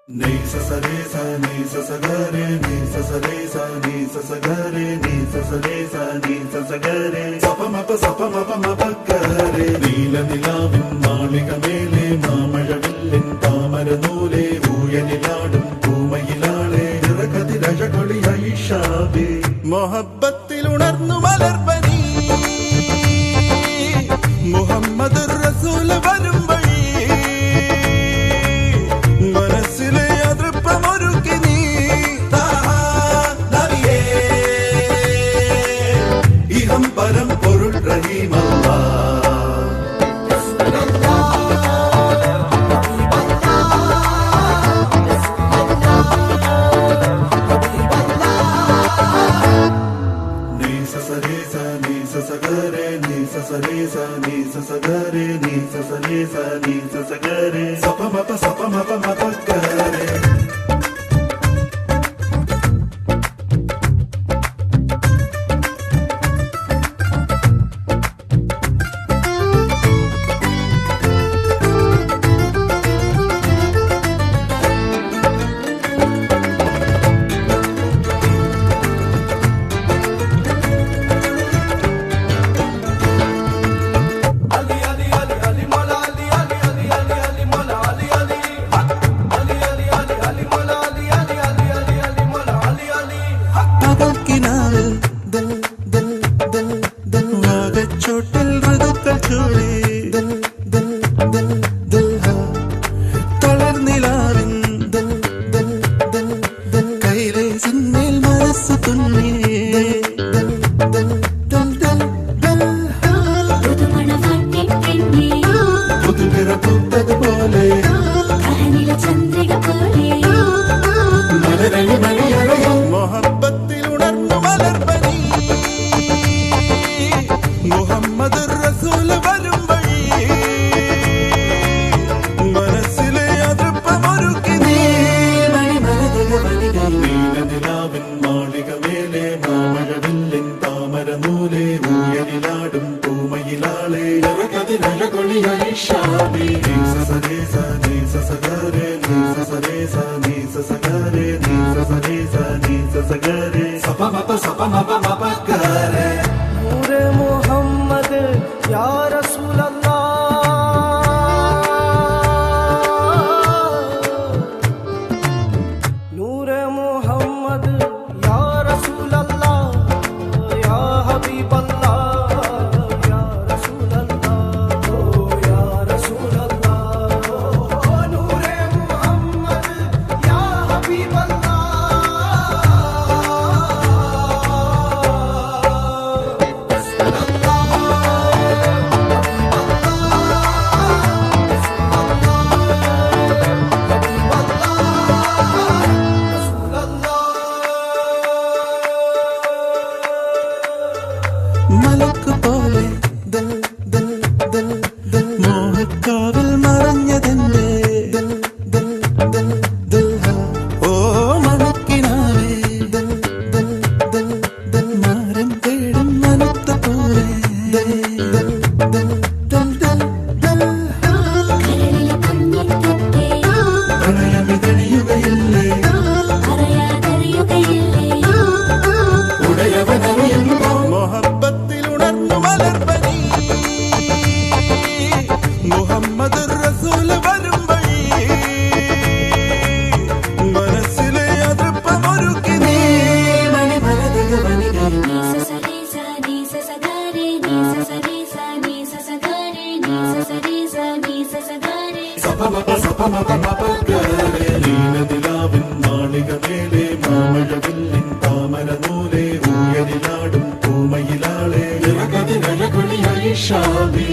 Ni sa sa re sa ni sa sa ga re ni sa sa re sa ni sa sa ga re ni sa sa re sa ni sa sa ga re sa pa ma pa ga re നീല നിലാവിൻ മാളികമേലെ മാമഴവില്ലിൻ താമരനൂലെ ഊയനിലാടും പൂമയിലാളെ നിറകതിരഴകൊളിയായി ഷാബി മൊഹബത്തിൽ ഉണർന്നു മലർപനി മുഹമ്മദ് റസൂൽ വരും വഴി പരം പൊരുൾ റഹീമല്ലാ നീ സ സ രേ സ നീ സ സ ഗ രേ നീ സ സ രേ സ നീ സ സ ഗ രേ നീ സ സ രേ സ നീ സ സ ഗ രേ സ പ മ പ ഗ രേ ചോട്ടിൽ ഋതുക്കൾ ചൂടി തളർന്നിലാറിൻ കൈയിലെ സിന്മേൽ മനസ്സ് തുന്നി പുതുപിറ പൂത്തതുപോലെ മലരളി മണിയഴയും മൊഹബത്തിൽ ഉണർന്നു മലർപനി മുഹമ്മദ് റസൂൽ വരും വഴി മനസ്സിലെ അതൃപ്പമൊരുക്കി നീലനിലാവിൻ മാളികമേലെ മാമഴവില്ലിൻ താമരനൂലെ ഊയനിലാടും പൂമയിലാളെ നിറകതിരഴകൊളിയായി ഷാബി നീ സ സ രേ സ നീ സ സ ഗ രേ നീ സ സ രേ സ നീ സ സ ഗ രേ നീ സ സ രേ സ നീ സ സ ഗ രേ സ പ മ പ ഗ രേ നൂറെ മുഹമ്മദ് യാ റസൂലല്ലാഹ് നൂറെ മുഹമ്മദ് യാ റസൂലല്ലാഹ് യാ ഹബീബല്ലാഹ് യാ റസൂലല്ലാഹ് യാ റസൂലല്ലാഹ് നൂറെ മുഹമ്മദ് യാ ഹബീബല്ലാഹ് മലക്ക് പോലെ മോഹക്കാവിൽ മറഞ്ഞതെന്റെ ഓ മണക്കിനാവേ മാരം തേടും മനത്ത പോലെ പ്രണയമിതണിയുകയില്ലേ ഉടയവനറിയുന്നു മൊഹബത്തിൽ ഉണർന്നു മലർപനി മുഹമ്മദ് റസൂൽ വരും വഴി മനസ്സിലെ അതൃപ്പമൊരുക്കി നീ നീലനിലാവിൻ മാളികമേലെ മാമഴവില്ലിൻ താമരനൂലെ ഊയനിലാടും പൂമയിലാളെ നിറകതിരഴകൊളിയായി ഷാബി